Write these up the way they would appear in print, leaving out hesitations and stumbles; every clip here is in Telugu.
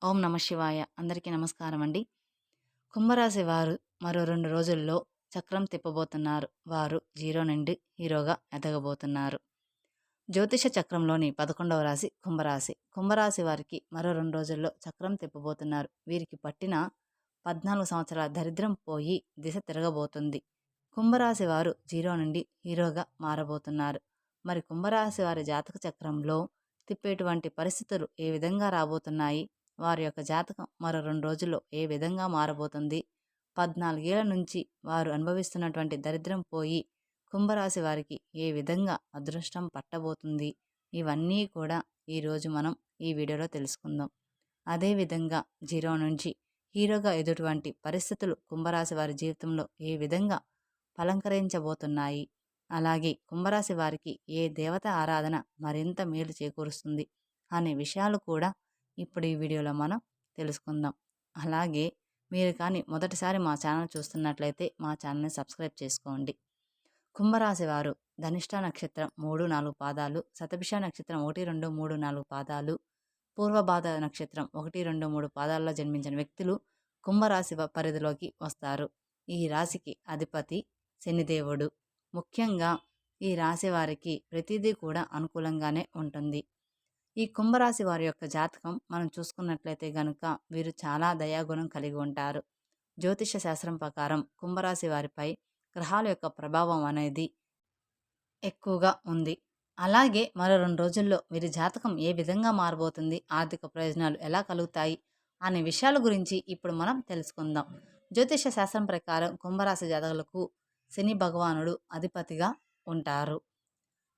ఓం నమ శివాయ. అందరికీ నమస్కారం అండి. కుంభరాశి వారు మరో 2 రోజుల్లో చక్రం తిప్పబోతున్నారు. వారు జీరో నుండి హీరోగా ఎదగబోతున్నారు. జ్యోతిష చక్రంలోని 11వ రాశి కుంభరాశి. కుంభరాశి వారికి మరో 2 రోజుల్లో చక్రం తిప్పబోతున్నారు. వీరికి పట్టిన 14 సంవత్సరాల దరిద్రం పోయి దిశ తిరగబోతుంది. కుంభరాశి వారు జీరో నుండి హీరోగా మారబోతున్నారు. మరి కుంభరాశి వారి జాతక చక్రంలో తిప్పేటువంటి పరిస్థితులు ఏ విధంగా రాబోతున్నాయి? వారి యొక్క జాతకం మరో 2 రోజుల్లో ఏ విధంగా మారబోతుంది? 14 ఏళ్ల నుంచి వారు అనుభవిస్తున్నటువంటి దరిద్రం పోయి కుంభరాశి వారికి ఏ విధంగా అదృష్టం పట్టబోతుంది? ఇవన్నీ కూడా ఈరోజు మనం ఈ వీడియోలో తెలుసుకుందాం. అదేవిధంగా జీరో నుంచి హీరోగా ఎదుటువంటి పరిస్థితులు కుంభరాశి వారి జీవితంలో ఏ విధంగా అలంకరించబోతున్నాయి? అలాగే కుంభరాశి వారికి ఏ దేవత ఆరాధన మరింత మేలు చేకూరుస్తుంది అనే విషయాలు కూడా ఇప్పుడు ఈ వీడియోలో మనం తెలుసుకుందాం. అలాగే మీరు కానీ మొదటిసారి మా ఛానల్ చూస్తున్నట్లయితే మా ఛానల్ని సబ్స్క్రైబ్ చేసుకోండి. కుంభరాశి వారు ధనిష్ట నక్షత్రం 3-4 పాదాలు, శతభిష నక్షత్రం 1-2-3-4 పాదాలు, పూర్వభాద నక్షత్రం 1-2-3 పాదాల్లో జన్మించిన వ్యక్తులు కుంభరాశి పరిధిలోకి వస్తారు. ఈ రాశికి అధిపతి శనిదేవుడు. ముఖ్యంగా ఈ రాశి వారికి ప్రతిదీ కూడా అనుకూలంగానే ఉంటుంది. ఈ కుంభరాశి వారి యొక్క జాతకం మనం చూసుకున్నట్లయితే గనుక వీరు చాలా దయాగుణం కలిగి ఉంటారు. జ్యోతిష శాస్త్రం ప్రకారం కుంభరాశి వారిపై గ్రహాల యొక్క ప్రభావం అనేది ఎక్కువగా ఉంది. అలాగే మరో 2 రోజుల్లో వీరి జాతకం ఏ విధంగా మారబోతుంది, ఆర్థిక ప్రయోజనాలు ఎలా కలుగుతాయి అనే విషయాల గురించి ఇప్పుడు మనం తెలుసుకుందాం. జ్యోతిష శాస్త్రం ప్రకారం కుంభరాశి జాతకులకు శని భగవానుడు అధిపతిగా ఉంటారు.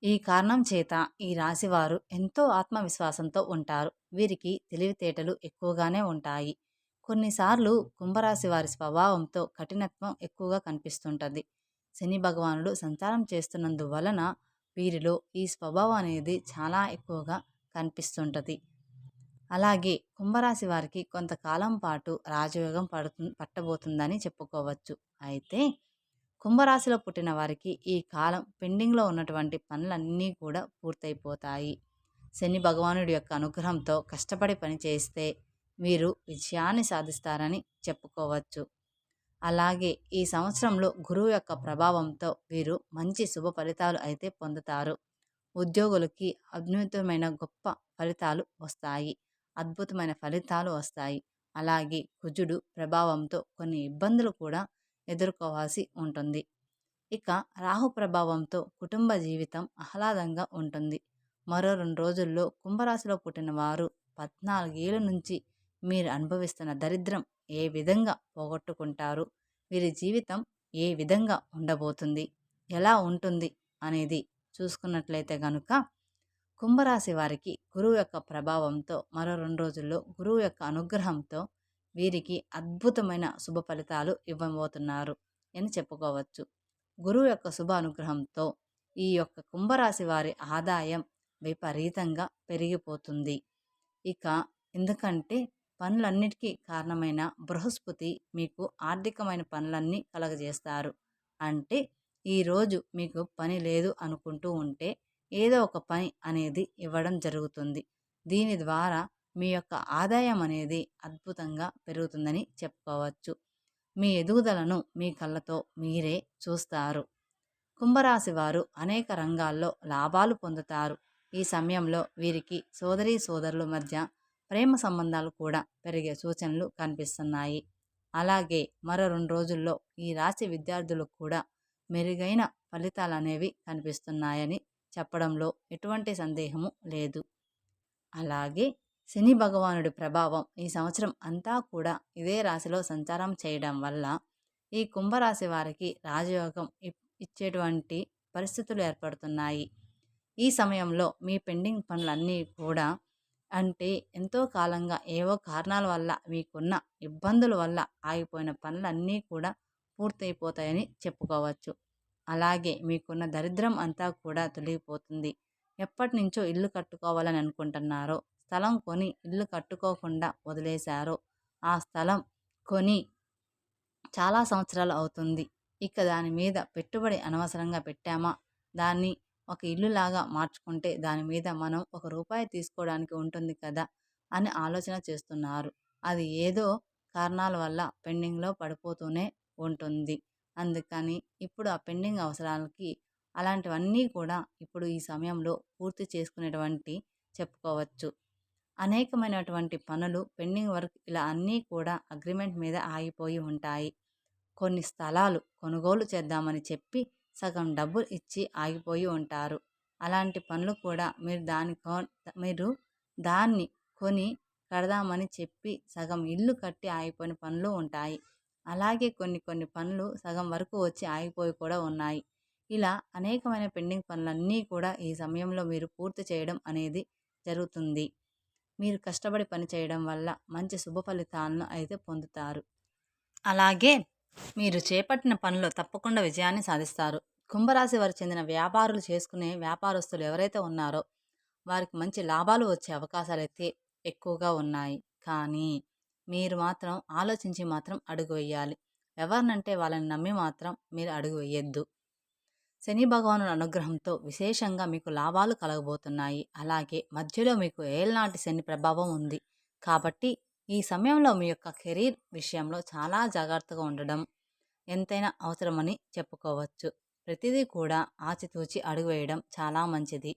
ఈ కారణం చేత ఈ రాశివారు ఎంతో ఆత్మవిశ్వాసంతో ఉంటారు. వీరికి తెలివితేటలు ఎక్కువగానే ఉంటాయి. కొన్నిసార్లు కుంభరాశి వారి స్వభావంతో కఠినత్వం ఎక్కువగా కనిపిస్తుంటుంది. శని భగవానుడు సంచారం చేస్తున్నందువలన వీరిలో ఈ స్వభావం అనేది చాలా ఎక్కువగా కనిపిస్తుంటుంది. అలాగే కుంభరాశి వారికి కొంతకాలం పాటు రాజయోగం పట్టబోతుందని చెప్పుకోవచ్చు. అయితే కుంభరాశిలో పుట్టిన వారికి ఈ కాలం పెండింగ్లో ఉన్నటువంటి పనులన్నీ కూడా పూర్తయిపోతాయి. శని భగవానుడి యొక్క అనుగ్రహంతో కష్టపడి పనిచేస్తే వీరు విజయాన్ని సాధిస్తారని చెప్పుకోవచ్చు. అలాగే ఈ సంవత్సరంలో గురువు యొక్క ప్రభావంతో వీరు మంచి శుభ ఫలితాలు అయితే పొందుతారు. ఉద్యోగులకి గొప్ప ఫలితాలు వస్తాయి. అద్భుతమైన ఫలితాలు వస్తాయి. అలాగే కుజుడు ప్రభావంతో కొన్ని ఇబ్బందులు కూడా ఎదుర్కోవాల్సి ఉంటుంది. ఇక రాహు ప్రభావంతో కుటుంబ జీవితం ఆహ్లాదంగా ఉంటుంది. మరో 2 రోజుల్లో కుంభరాశిలో పుట్టిన వారు 14 ఏళ్ల నుంచి మీరు అనుభవిస్తున్న దరిద్రం ఏ విధంగా పోగొట్టుకుంటారు, వీరి జీవితం ఏ విధంగా ఉండబోతుంది, ఎలా ఉంటుంది అనేది చూసుకున్నట్లయితే గనుక కుంభరాశి వారికి గురువు యొక్క ప్రభావంతో మరో 2 రోజుల్లో గురువు యొక్క అనుగ్రహంతో వీరికి అద్భుతమైన శుభ ఫలితాలు ఇవ్వబోతున్నారు అని చెప్పుకోవచ్చు. గురువు యొక్క శుభ అనుగ్రహంతో ఈ యొక్క కుంభరాశి వారి ఆదాయం విపరీతంగా పెరిగిపోతుంది. ఇక ఎందుకంటే పనులన్నిటికీ కారణమైన బృహస్పతి మీకు ఆర్థికమైన పనులన్నీ కలగజేస్తారు. అంటే ఈరోజు మీకు పని లేదు అనుకుంటూ ఉంటే ఏదో ఒక పని అనేది ఇవ్వడం జరుగుతుంది. దీని ద్వారా మీ యొక్క ఆదాయం అనేది అద్భుతంగా పెరుగుతుందని చెప్పుకోవచ్చు. మీ ఎదుగుదలను మీ కళ్ళతో మీరే చూస్తారు. కుంభరాశి వారు అనేక రంగాల్లో లాభాలు పొందుతారు. ఈ సమయంలో వీరికి సోదరీ సోదరుల మధ్య ప్రేమ సంబంధాలు కూడా పెరిగే సూచనలు కనిపిస్తున్నాయి. అలాగే మరో 2 రోజుల్లో ఈ రాశి విద్యార్థులకు కూడా మెరుగైన ఫలితాలు అనేవి కనిపిస్తున్నాయని చెప్పడంలో ఎటువంటి సందేహము లేదు. అలాగే శని భగవానుడి ప్రభావం ఈ సంవత్సరం అంతా కూడా ఇదే రాశిలో సంచారం చేయడం వల్ల ఈ కుంభరాశి వారికి రాజయోగం ఇచ్చేటువంటి పరిస్థితులు ఏర్పడుతున్నాయి. ఈ సమయంలో మీ పెండింగ్ పనులన్నీ కూడా అంటే ఎంతో కాలంగా ఏవో కారణాల వల్ల మీకున్న ఇబ్బందుల వల్ల ఆగిపోయిన పనులన్నీ కూడా పూర్తయిపోతాయని చెప్పుకోవచ్చు. అలాగే మీకున్న దరిద్రం అంతా కూడా తొలగిపోతుంది. ఎప్పటి నుంచో ఇల్లు కట్టుకోవాలని అనుకుంటున్నారో, స్థలం కొని ఇల్లు కట్టుకోకుండా వదిలేశారో, ఆ స్థలం కొని చాలా సంవత్సరాలు అవుతుంది. ఇక దాని మీద పెట్టుబడి అనవసరంగా పెట్టామా, దాన్ని ఒక ఇల్లులాగా మార్చుకుంటే దాని మీద మనం ఒక రూపాయి తీసుకోవడానికి ఉంటుంది కదా, అని ఆలోచన చేస్తున్నారు. అది ఏదో కారణాల వల్ల పెండింగ్‌లో పడిపోతూనే ఉంటుంది. అందుకని ఇప్పుడు ఆ పెండింగ్ అవసరాలకి అలాంటివన్నీ కూడా ఇప్పుడు ఈ సమయంలో పూర్తి చేసుకునేటువంటి చెప్పుకోవచ్చు. అనేకమైనటువంటి పనులు పెండింగ్ వర్క్ ఇలా అన్నీ కూడా అగ్రిమెంట్ మీద ఆగిపోయి ఉంటాయి. కొన్ని స్థలాలు కొనుగోలు చేద్దామని చెప్పి సగం డబ్బులు ఇచ్చి ఆగిపోయి ఉంటారు. అలాంటి పనులు కూడా మీరు దాన్ని కొని కడదామని చెప్పి సగం ఇల్లు కట్టి ఆగిపోయిన పనులు ఉంటాయి. అలాగే కొన్ని కొన్ని పనులు సగం వరకు వచ్చి ఆగిపోయి కూడా ఉన్నాయి. ఇలా అనేకమైన పెండింగ్ పనులన్నీ కూడా ఈ సమయంలో మీరు పూర్తి చేయడం అనేది జరుగుతుంది. మీరు కష్టపడి పని చేయడం వల్ల మంచి శుభ ఫలితాలను అయితే పొందుతారు. అలాగే మీరు చేపట్టిన పనిలో తప్పకుండా విజయాన్ని సాధిస్తారు. కుంభరాశి వారికి చెందిన వ్యాపారులు చేసుకునే వ్యాపారస్తులు ఎవరైతే ఉన్నారో వారికి మంచి లాభాలు వచ్చే అవకాశాలైతే ఎక్కువగా ఉన్నాయి. కానీ మీరు మాత్రం ఆలోచించి మాత్రం అడుగు వేయాలి. ఎవరినంటే వాళ్ళని నమ్మి మాత్రం మీరు అడుగు వేయొద్దు. శని భగవానుడి అనుగ్రహంతో విశేషంగా మీకు లాభాలు కలగబోతున్నాయి. అలాగే మధ్యలో మీకు ఏళ్నాటి శని ప్రభావం ఉంది. కాబట్టి ఈ సమయంలో మీ యొక్క కెరీర్ విషయంలో చాలా జాగ్రత్తగా ఉండడం ఎంతైనా అవసరమని చెప్పుకోవచ్చు. ప్రతిదీ కూడా ఆచితూచి అడుగు వేయడం చాలా మంచిది.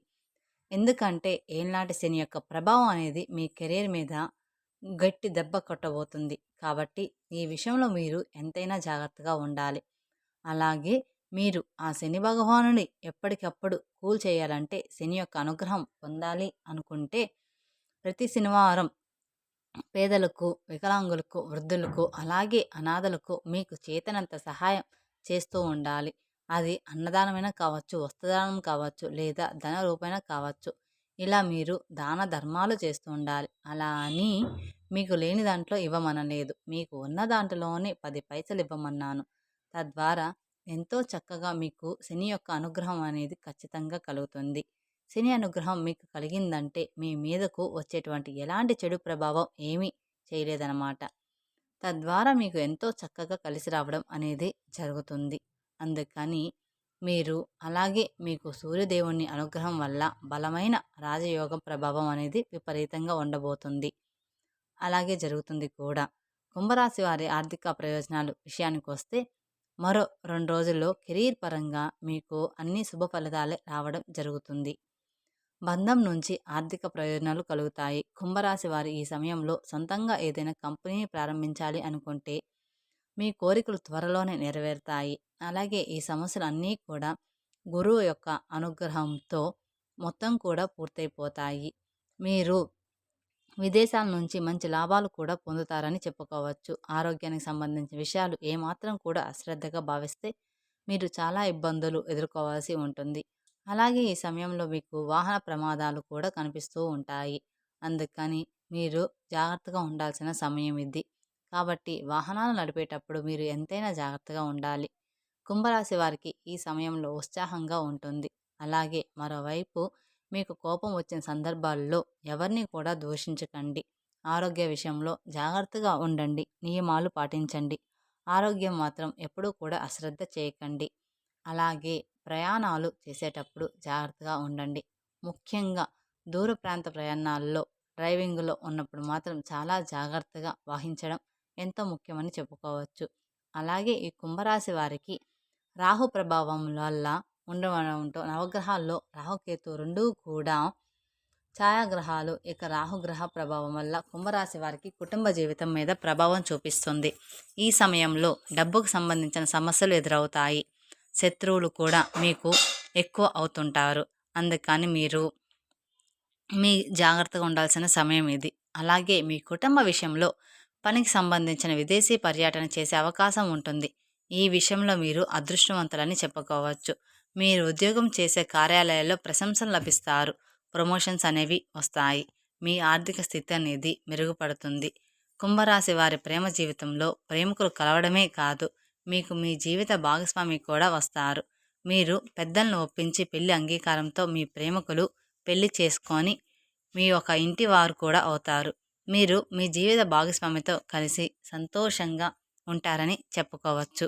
ఎందుకంటే ఏళ్నాటి శని యొక్క ప్రభావం అనేది మీ కెరీర్ మీద గట్టి దెబ్బ కొట్టబోతుంది. కాబట్టి ఈ విషయంలో మీరు ఎంతైనా జాగ్రత్తగా ఉండాలి. అలాగే మీరు ఆ శని భగవానుని ఎప్పటికప్పుడు కూల్ చేయాలంటే, శని యొక్క అనుగ్రహం పొందాలి అనుకుంటే ప్రతి శనివారం పేదలకు, వికలాంగులకు, వృద్ధులకు, అలాగే అనాథలకు మీకు చేతనంత సహాయం చేస్తూ ఉండాలి. అది అన్నదానమైనా కావచ్చు, వస్త్రదానం కావచ్చు, లేదా ధన రూపైనా కావచ్చు. ఇలా మీరు దాన ధర్మాలు చేస్తూ ఉండాలి. అలా అని మీకు లేని దాంట్లో ఇవ్వమనలేదు. మీకు ఉన్న దాంట్లోనే 10 పైసలు ఇవ్వమన్నాను. తద్వారా ఎంతో చక్కగా మీకు శని యొక్క అనుగ్రహం అనేది ఖచ్చితంగా కలుగుతుంది. శని అనుగ్రహం మీకు కలిగిందంటే మీ మీదకు వచ్చేటువంటి ఎలాంటి చెడు ప్రభావం ఏమీ చేయలేదన్నమాట. తద్వారా మీకు ఎంతో చక్కగా కలిసి రావడం అనేది జరుగుతుంది. అందుకని మీరు అలాగే మీకు సూర్యదేవుని అనుగ్రహం వల్ల బలమైన రాజయోగం ప్రభావం అనేది విపరీతంగా ఉండబోతుంది. అలాగే జరుగుతుంది కూడా. కుంభరాశి వారి ఆర్థిక ప్రయోజనాలు విషయానికి వస్తే మరో 2 రోజుల్లో కెరీర్ పరంగా మీకు అన్ని శుభ ఫలితాలే రావడం జరుగుతుంది. బంధం నుంచి ఆర్థిక ప్రయోజనాలు కలుగుతాయి. కుంభరాశి వారు ఈ సమయంలో సొంతంగా ఏదైనా కంపెనీని ప్రారంభించాలి అనుకుంటే మీ కోరికలు త్వరలోనే నెరవేరుతాయి. అలాగే ఈ సమస్యలు అన్నీ కూడా గురువు యొక్క అనుగ్రహంతో మొత్తం కూడా పూర్తయిపోతాయి. మీరు విదేశాల నుంచి మంచి లాభాలు కూడా పొందుతారని చెప్పుకోవచ్చు. ఆరోగ్యానికి సంబంధించిన విషయాలు ఏమాత్రం కూడా అశ్రద్ధగా భావిస్తే మీరు చాలా ఇబ్బందులు ఎదుర్కోవాల్సి ఉంటుంది. అలాగే ఈ సమయంలో మీకు వాహన ప్రమాదాలు కూడా కనిపిస్తూ ఉంటాయి. అందుకని మీరు జాగ్రత్తగా ఉండాల్సిన సమయం ఇది. కాబట్టి వాహనాలు నడిపేటప్పుడు మీరు ఎంతైనా జాగ్రత్తగా ఉండాలి. కుంభరాశి వారికి ఈ సమయంలో ఉత్సాహంగా ఉంటుంది. అలాగే మరోవైపు మీకు కోపం వచ్చిన సందర్భాల్లో ఎవరిని కూడా దూషించకండి. ఆరోగ్య విషయంలో జాగ్రత్తగా ఉండండి. నియమాలు పాటించండి. ఆరోగ్యం మాత్రం ఎప్పుడూ కూడా అశ్రద్ధ చేయకండి. అలాగే ప్రయాణాలు చేసేటప్పుడు జాగ్రత్తగా ఉండండి. ముఖ్యంగా దూర ప్రాంత ప్రయాణాల్లో డ్రైవింగ్లో ఉన్నప్పుడు మాత్రం చాలా జాగ్రత్తగా వహించడం ఎంతో ముఖ్యమని చెప్పుకోవచ్చు. అలాగే ఈ కుంభరాశి వారికి రాహు ప్రభావం వల్ల ఉండడంతో నవగ్రహాల్లో రాహుకేతు రెండూ కూడా ఛాయాగ్రహాలు. ఇక రాహుగ్రహ ప్రభావం వల్ల కుంభరాశి వారికి కుటుంబ జీవితం మీద ప్రభావం చూపిస్తుంది. ఈ సమయంలో డబ్బుకు సంబంధించిన సమస్యలు ఎదురవుతాయి. శత్రువులు కూడా మీకు ఎక్కువ అవుతుంటారు. అందుకని మీరు మీ జాగ్రత్తగా ఉండాల్సిన సమయం ఇది. అలాగే మీ కుటుంబ విషయంలో పనికి సంబంధించిన విదేశీ పర్యటన చేసే అవకాశం ఉంటుంది. ఈ విషయంలో మీరు అదృష్టవంతులని చెప్పుకోవచ్చు. మీరు ఉద్యోగం చేసే కార్యాలయాల్లో ప్రశంసలు లభిస్తారు. ప్రమోషన్స్ అనేవి వస్తాయి. మీ ఆర్థిక స్థితి అనేది మెరుగుపడుతుంది. కుంభరాశి వారి ప్రేమ జీవితంలో ప్రేమికులు కలవడమే కాదు, మీకు మీ జీవిత భాగస్వామి కూడా వస్తారు. మీరు పెద్దలను ఒప్పించి పెళ్లి అంగీకారంతో మీ ప్రేమికులు పెళ్లి చేసుకొని మీ ఒక ఇంటి వారు కూడా అవుతారు. మీరు మీ జీవిత భాగస్వామితో కలిసి సంతోషంగా ఉంటారని చెప్పుకోవచ్చు.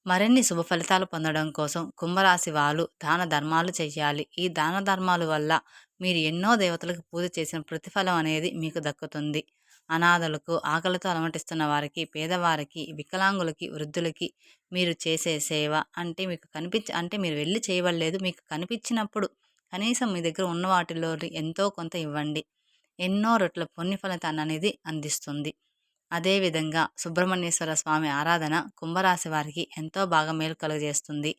మరిన్ని శుభ ఫలితాలు పొందడం కోసం కుంభరాశి వాళ్ళు దాన ధర్మాలు చేయాలి. ఈ దాన ధర్మాల వల్ల మీరు ఎన్నో దేవతలకు పూజ చేసిన ప్రతిఫలం అనేది మీకు దక్కుతుంది. అనాథలకు, ఆకలితో అలమటిస్తున్న వారికి, పేదవారికి, వికలాంగులకి, వృద్ధులకి మీరు చేసే సేవ అంటే మీరు వెళ్ళి చేయవలేదు. మీకు కనిపించినప్పుడు కనీసం మీ దగ్గర ఉన్న వాటిలో ఎంతో కొంత ఇవ్వండి. ఎన్నో రెట్ల పుణ్య ఫలితాన్ని అనేది అందిస్తుంది. అదేవిధంగా సుబ్రహ్మణ్యేశ్వర స్వామి ఆరాధన కుంభరాశి వారికి ఎంతో బాగా మేలు కలుగజేస్తుంది.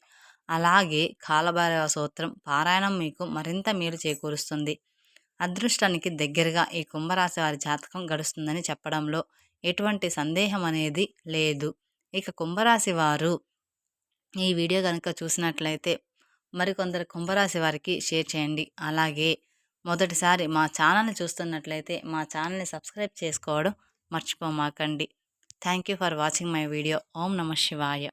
అలాగే కాలభైరవ సూత్రం పారాయణం మీకు మరింత మేలు చేకూరుస్తుంది. అదృష్టానికి దగ్గరగా ఈ కుంభరాశి వారి జాతకం గడుస్తుందని చెప్పడంలో ఎటువంటి సందేహం అనేది లేదు. ఇక కుంభరాశి వారు ఈ వీడియో కనుక చూసినట్లయితే మరికొందరు కుంభరాశి వారికి షేర్ చేయండి. అలాగే మొదటిసారి మా ఛానల్ని చూస్తున్నట్లయితే మా ఛానల్ని సబ్స్క్రైబ్ చేసుకోవడం మర్చిపోమాకండి. Thank you for watching my video. ఓం నమః శివాయ.